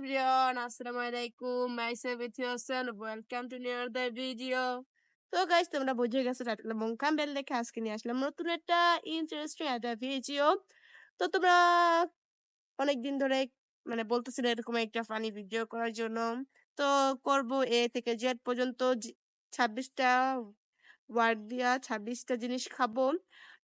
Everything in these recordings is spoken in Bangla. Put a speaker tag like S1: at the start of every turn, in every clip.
S1: everyone, Assalamualaikum. Myself with yourself. Welcome to another video. তো গাইস তোমরা বুঝে গেছো টাইটেল এবং থাম্বনেল দেখে আজকে নিয়ে আসলাম নতুন একটা ইন্টারেস্টিং একটা ভিডিও। তো তোমরা অনেকদিন ধরে বলতেছিলে এরকম একটা ফানি ভিডিও করার জন্য। তো করব এ থেকে জেড পর্যন্ত 26টা ওয়ার্ড দিয়া 26টা জিনিস খাবো।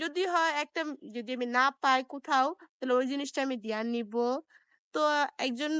S1: যদি হয় একটা, যদি আমি না পাই কোথাও, তাহলে ওই জিনিসটা আমি দিয়া নিব। তো একজন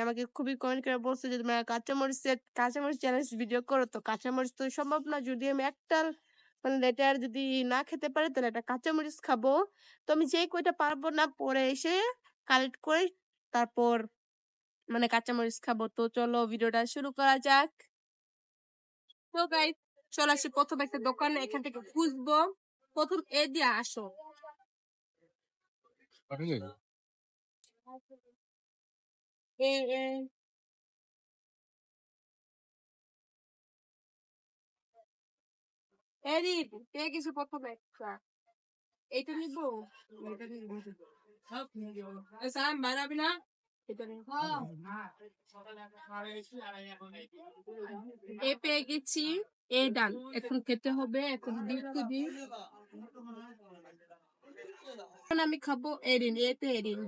S1: আমাকে খুবই কমেন্ট করে বলছে যে তোমরা কাঁচামরিচ চ্যালেঞ্জ ভিডিও করো। তো কাঁচামরিচ তো সম্ভব না, যদি আমি একটা লেটার যদি না খেতে পারি তাহলে একটা কাঁচামরিচ খাবো। তো আমি যে কয়টা পারবো না পরে এসে কালেক্ট করে তারপর কাঁচামরিচ খাবো। তো চলো ভিডিওটা শুরু করা যাক। তো গাইস চলে আসি প্রথম একটা দোকান, এখান থেকে খুঁজবো। প্রথম এ দিয়ে আসো। এ এ এদিক পেয়ে গেছি প্রথম একটা। এইটা নিবো, এটা নিবো। বানাবি না, এটা নিবো। এ পেয়ে গেছি, এ ডান। এখন খেতে হবে, এখন দিই। এখন আমি খাবো এরিন, এতে এরিন।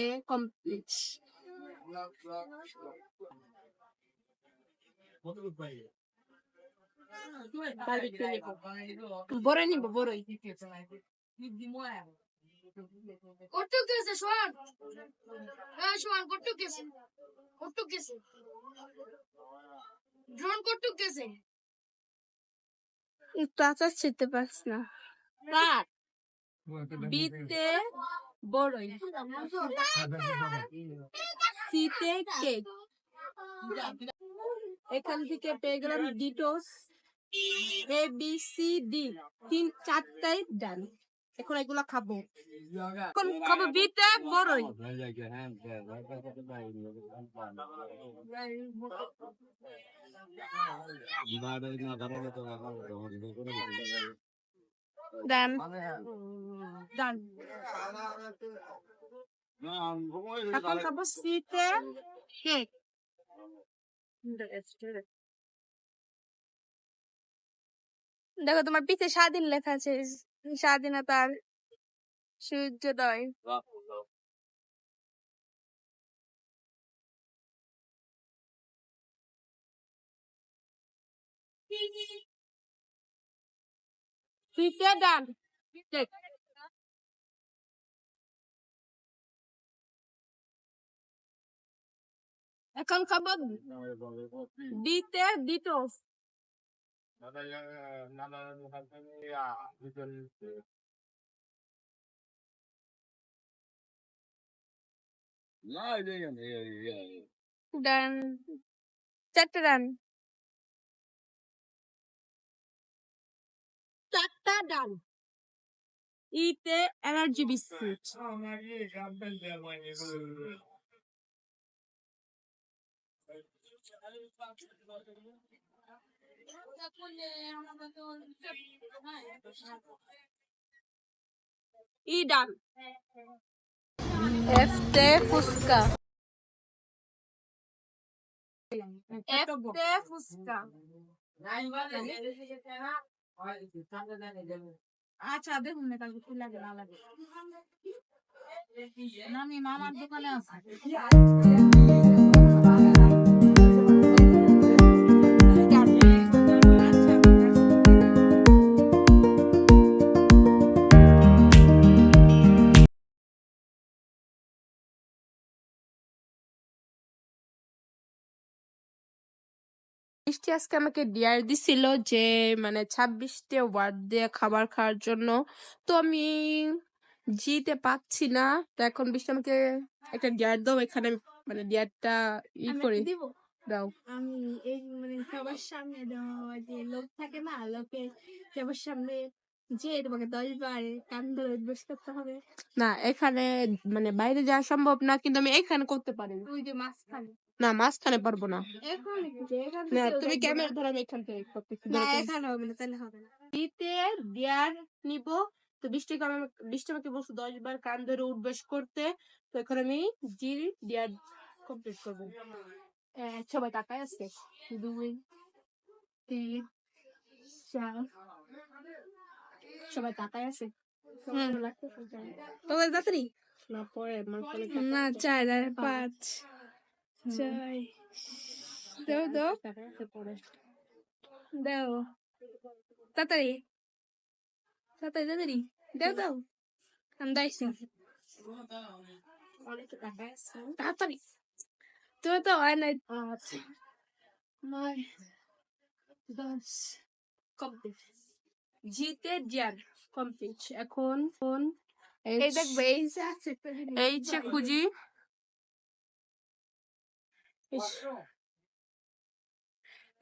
S1: এ কমপ্লিট। বড় নিব, বড়ই। কটুক গেছে সোয়ান, সোয়ান কটুক গেছে, ড্রোন কটুক গেছে। একটু আচার ছিটতে পারছি না। বিতে বড়ই, সিতে কেক। এখান থেকে পেয়ে গেলাম ডিটোস, এ বি সি ডি, 4টাই ডান। এখন এগুলা খাবো। এখন খাবো বিতে বড়ই। ডান ডান। এখন খাবো সিতে কেক। দেখো তোমার পিছে স্বাধীন লেখা আছে, স্বাধীনতার সূর্যোদয়। সিতে ডান। এখন খাবো ডিতে ডিটোস। ডান, 4টা ডান, 4টা ডান। ইতে এনার্জি বিস্কুট। ই ডান। এফতে ফুচকা, এফতে ফুচকা। আচ্ছা দেখুন না কালকে কি লাগে না লাগে। আমি মামার দোকানে আছি। মিষ্টি আজকে আমাকে ডিয়ার দিছিল যে 26টা ওয়ার্ড দিয়ে খাবার খাওয়ার জন্য। তো আমি জিতে পাচ্ছি না। তো এখন বৃষ্টি আমাকে একটা ডিয়ার দাও, এখানে ডিয়ারটা করে দাও। আমি এই সবার সামনে যে লোক থাকে না, লোকের সবার সামনে যে তোমাকে 10 বার কান ধরে বসে করতে হবে না। এখানে বাইরে যাওয়া সম্ভব না, কিন্তু আমি এখানে করতে পারি। ওই যে মাঝখানে না মাঝখানে পারবো না। না তুমি ক্যামেরা ধরো, আমি এখান থেকে করতেছি। জিতে ডিয়ার নিব। তো বৃষ্টি আমাকে বলছে 10 বার কান ধরে উঠবেশ করতে। তো এখন আমি জি ডিয়ার কমপ্লিট করবো। সবাই তাকায় আছে। 2 3 4 সবাই তাকায় আছে।
S2: তোমার তাড়াতাড়ি
S1: না পরে
S2: না 4 আর 5 6 দাও দাও তাড়াতাড়ি তাড়াতাড়ি দাও আমি দাইছি তাড়াতাড়ি তুমি তো হয় নাই
S1: 8 9 10 কমপ্লিট। জিতে ডিয়ার কমপ্লিট। এখন
S2: এই দেখবে এই যে আছে
S1: এইচে খুঁজি।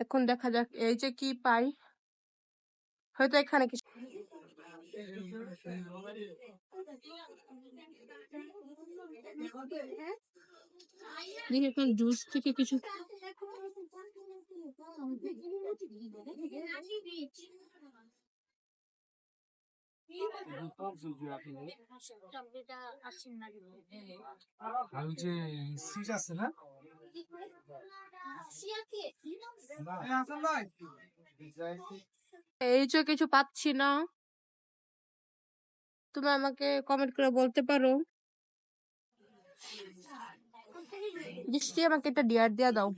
S1: এখন দেখা যাক এই যে কি পাই। হয়তো এখানে কিছু দেখি এখন জুস থেকে কিছু
S3: আমি যে সিট আছে না
S1: এই যে কিছু পাচ্ছি না। তুমি আমাকে কমেন্ট করে বলতে পারো। বৃষ্টি আমাকে একটা ডিয়ার দিয়া দাও।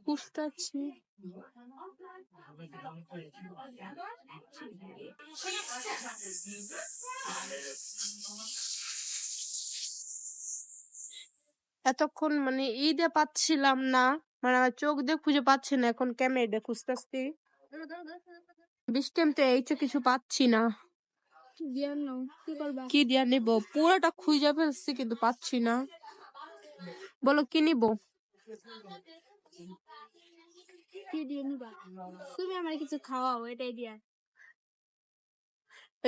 S1: বুঝতেছি এতক্ষণ মানে ঈদে পাচ্ছিলাম না, মানে আমার চোখ দিয়ে খুঁজে পাচ্ছি না, এখন ক্যামেরা খুঁজতেছি। বৃষ্টি আমি তো এইটা কিছু পাচ্ছি না। কি দিয়া নিব? পুরোটা খুঁজে ফেলছি কিন্তু পাচ্ছি না। বলো কি নিব?
S2: কি দিয়ে নিবা তুমি আমার কিছু খাওয়াও এটাই দিয়া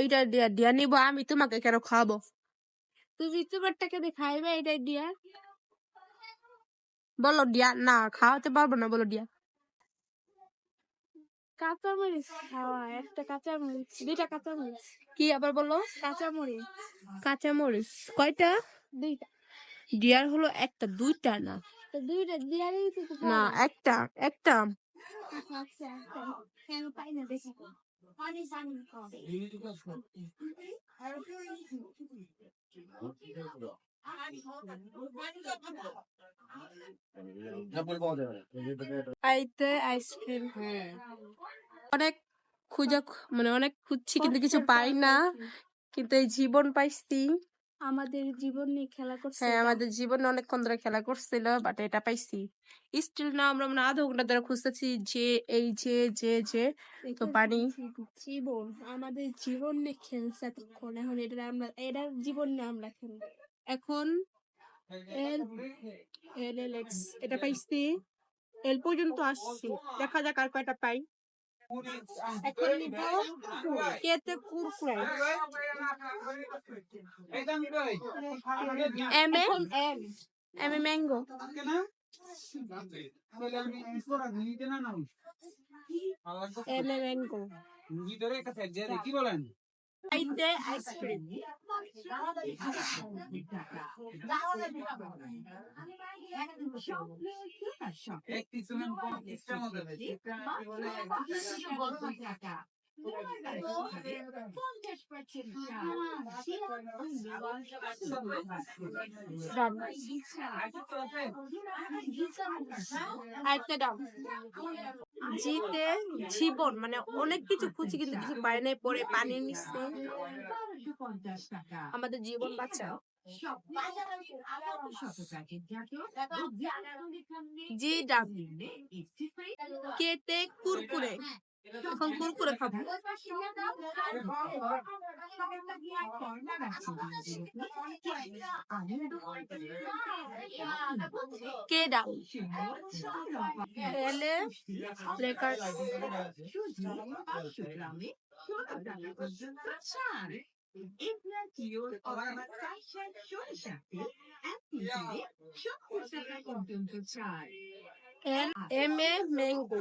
S1: এইটা দিয়া দিয়া নিব। আমি তোমাকে কেন খাওয়াবো?
S2: তুমি তোমারটাকে দিয়ে খাইবে এটাই দিয়া
S1: বলো দিয়া। না খাওয়াতে পারবো না, বলো দিয়া।
S2: কাঁচামরিচ খাওয়া একটা কাঁচামরিচ 2টা কাঁচামরিচ
S1: কি আবার বলো?
S2: কাঁচামরিচ
S1: কাঁচামরিচ কয়টা?
S2: 2টা
S1: ডিয়ার হলো একটা, 2টা না।
S2: তো 2টা দিয়ারই তো
S1: না একটা একটা।
S2: আচ্ছা কেন পাই না দেখি
S1: আইতে আইসক্রিম। অনেক খুঁজে মানে অনেক খুঁজছি কিন্তু কিছু পাই না, কিন্তু এই জীবন পাইছি।
S2: আমাদের জীবন নিয়ে খেলা করছে
S1: হ্যাঁ আমাদের জীবনে অনেকক্ষণ ধরে খেলা করছিল, বাট এটা পাইছি। স্টিল না আমরা মানে আধা ঘন্টা ধরে খুঁজতেছি যে এই যে তো পানি।
S2: জীবন আমাদের জীবন নিয়ে খেলছে এতক্ষণ, এখন এটার জীবন নিয়ে আমরা খেলবো।
S1: এখন এটা পাইছি, এল পর্যন্ত আসছি। দেখা যাক আর কয়টা পাই। এখন নিব কেতে Kurkure. M A mango. M A mango.
S3: কি বলেন?
S1: আইতে আইসক্রিম। জিতে জীবন মানে অনেক কিছু খুঁজি কিন্তু কিছু পাই নাই, পরে পানির নিচে। আমাদের জীবন বাঁচাও। জি ডাব কেতে কুরকুরে। এখন কুরকুরে খাবো। কে ডাব এলে lacquer. M A mango.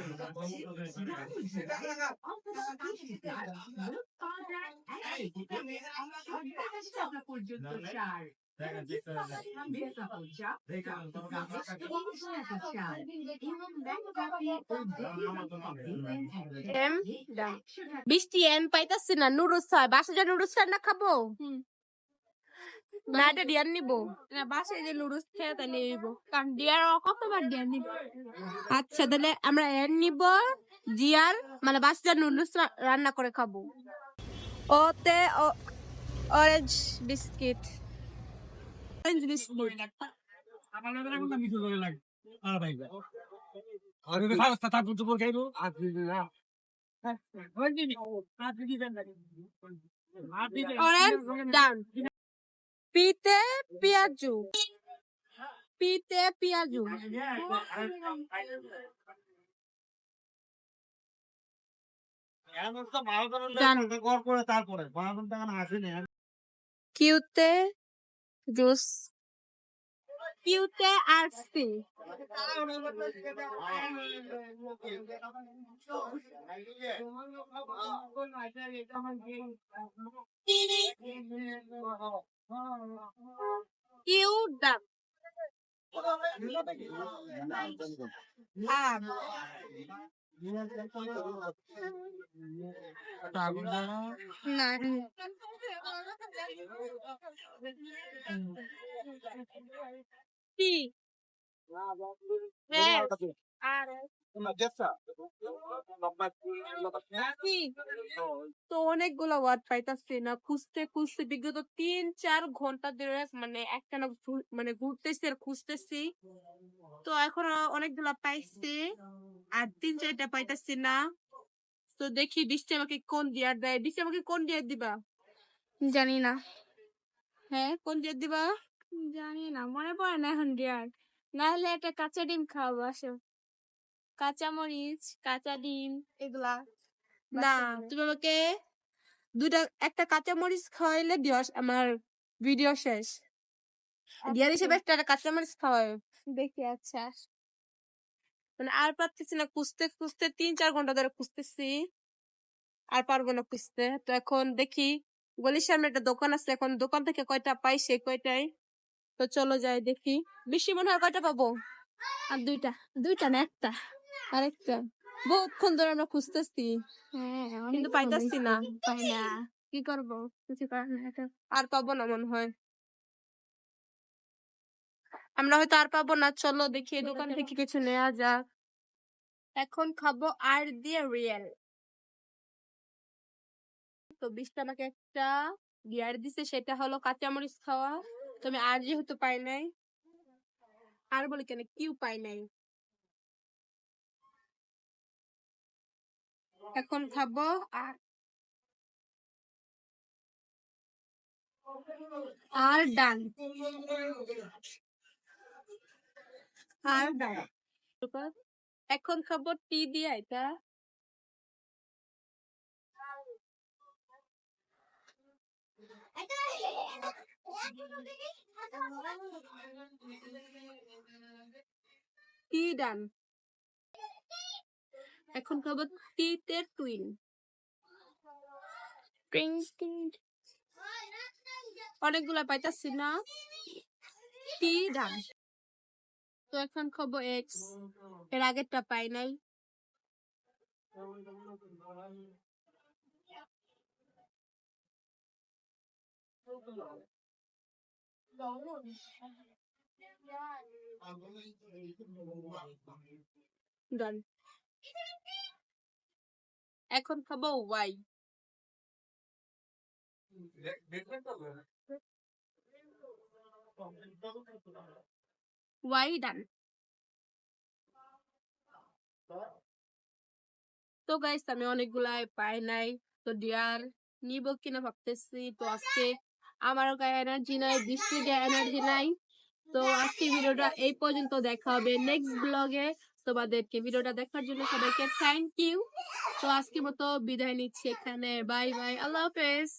S1: M done. বৃষ্টি এন পাইতাছি না নুডলস হয় বাসা যা নুডলস রান্না খাবো না এটা ডিয়ার নিবো
S2: না বাসায় যে লুডুস খেয়ে তাহলে নিব কারণ ডিয়ার কতবার ডিয়ার নিব
S1: আচ্ছা তাহলে আমরা এর নিব জিয়ার মানে বাসা যা নুডলস রান্না করে খাবো ওতে অরেঞ্জ বিস্কিট অরেঞ্জ বিস্কুট
S3: আমার এখন না মিঠু করে লাগে আর ভাই আর এটা খাওয়া তা তারপর তো খাইবো আর না ওই দিবি আর দিবেন না আর দিবেন
S1: অরেঞ্জ ডান পিতে পিয়াজু পিতে পিয়াজু
S3: এমন তো ভালো করে
S1: ডান
S3: কর করে তারপরে বানানো টাকা না আসেনি
S1: কিউতে জুস কিউতে আর সি কিউ ডান আর না টি আর তো অনেকগুলো ওয়ার্ড পাইতাছি না খুঁজতে খুঁজতে বিগত 3-4 ঘন্টা ধরে মানে একটানা মানে ঘুরতেছি আর খুঁজতেছি তো এখন অনেকগুলো পাইছি আর 3-4টা পাইতাছি না তো দেখি বৃষ্টি আমাকে কোন ডিয়ার দেয় বৃষ্টি আমাকে কোন ডিয়ার দিবা
S2: জানি না
S1: হ্যাঁ কোন ডিয়ার দিবা
S2: জানি না মনে পড়ে না এখন ডিয়ার না হলে একটা কাঁচা ডিম খাওয়াবো আসো কাঁচা মরিচ কাঁচা ডিম এগুলা
S1: না তুমি আমাকে একটা কাঁচা মরিচ খাওয়াইলে দিয়স আমার ভিডিও শেষ ডিয়ার হিসেবে একটা কাঁচা মরিচ খাওয়াই
S2: দেখি আচ্ছা
S1: মানে আর পারতেছি না খুঁজতে খুঁজতে 3-4 ঘন্টা ধরে খুঁজতেছি আর পারবো না খুঁজতে তো এখন দেখি গলির সামনে একটা দোকান আছে এখন দোকান থেকে কয়টা পাই সে কয়টাই তো চলো যাই দেখি বেশি মনে হয় কয়টা পাবো
S2: আর দুইটা না একটা
S1: আরেকটা বহুক্ষণ ধরে আমরা খুঁজতেছি
S2: হ্যাঁ
S1: কিন্তু পাইতাছি না
S2: পাই না কি করবো কিছু করার না এটা
S1: আর পাবো না মনে হয় আমরা হয়তো আর পাবো না চলো দেখি এই দোকান থেকে কিছু নেওয়া যাক এখন খাবো আর দিয়ে রিয়েল তো বৃষ্টি আমাকে একটা গিয়ার দিছে সেটা হলো কাঁচামরিচ খাওয়া তুমি আর যেহেতু পাই নাই আর বলি কেন কিউ পাই নাই এখন খাবো আর ডান আর ডান এখন খাবো টি দিয়ে এটা টি ডান এখন খাবো টিতে টুইন অনেকগুলা পাইতাছি না টি ডান তো এখন খাবো এক্স এর আগেরটা পাই নাই ডান এখন খাবো ওয়াই ওয়াই ডান তো গাইস আমি অনেকগুলাই পাই নাই তো ডিয়ার নিব কিনা ভাবতেছি তো আজকে আমার গায়ে এনার্জি নাই বৃষ্টির গায়ে এনার্জি নাই তো আজকে ভিডিওটা এই পর্যন্ত দেখা হবে নেক্সট ব্লগে তোমাদেরকে ভিডিওটা দেখার জন্য সবাইকে থ্যাংক ইউ তো আজকে মতো বিদায় নিচ্ছি এখানে বাই বাই আল্লাহ হাফেজ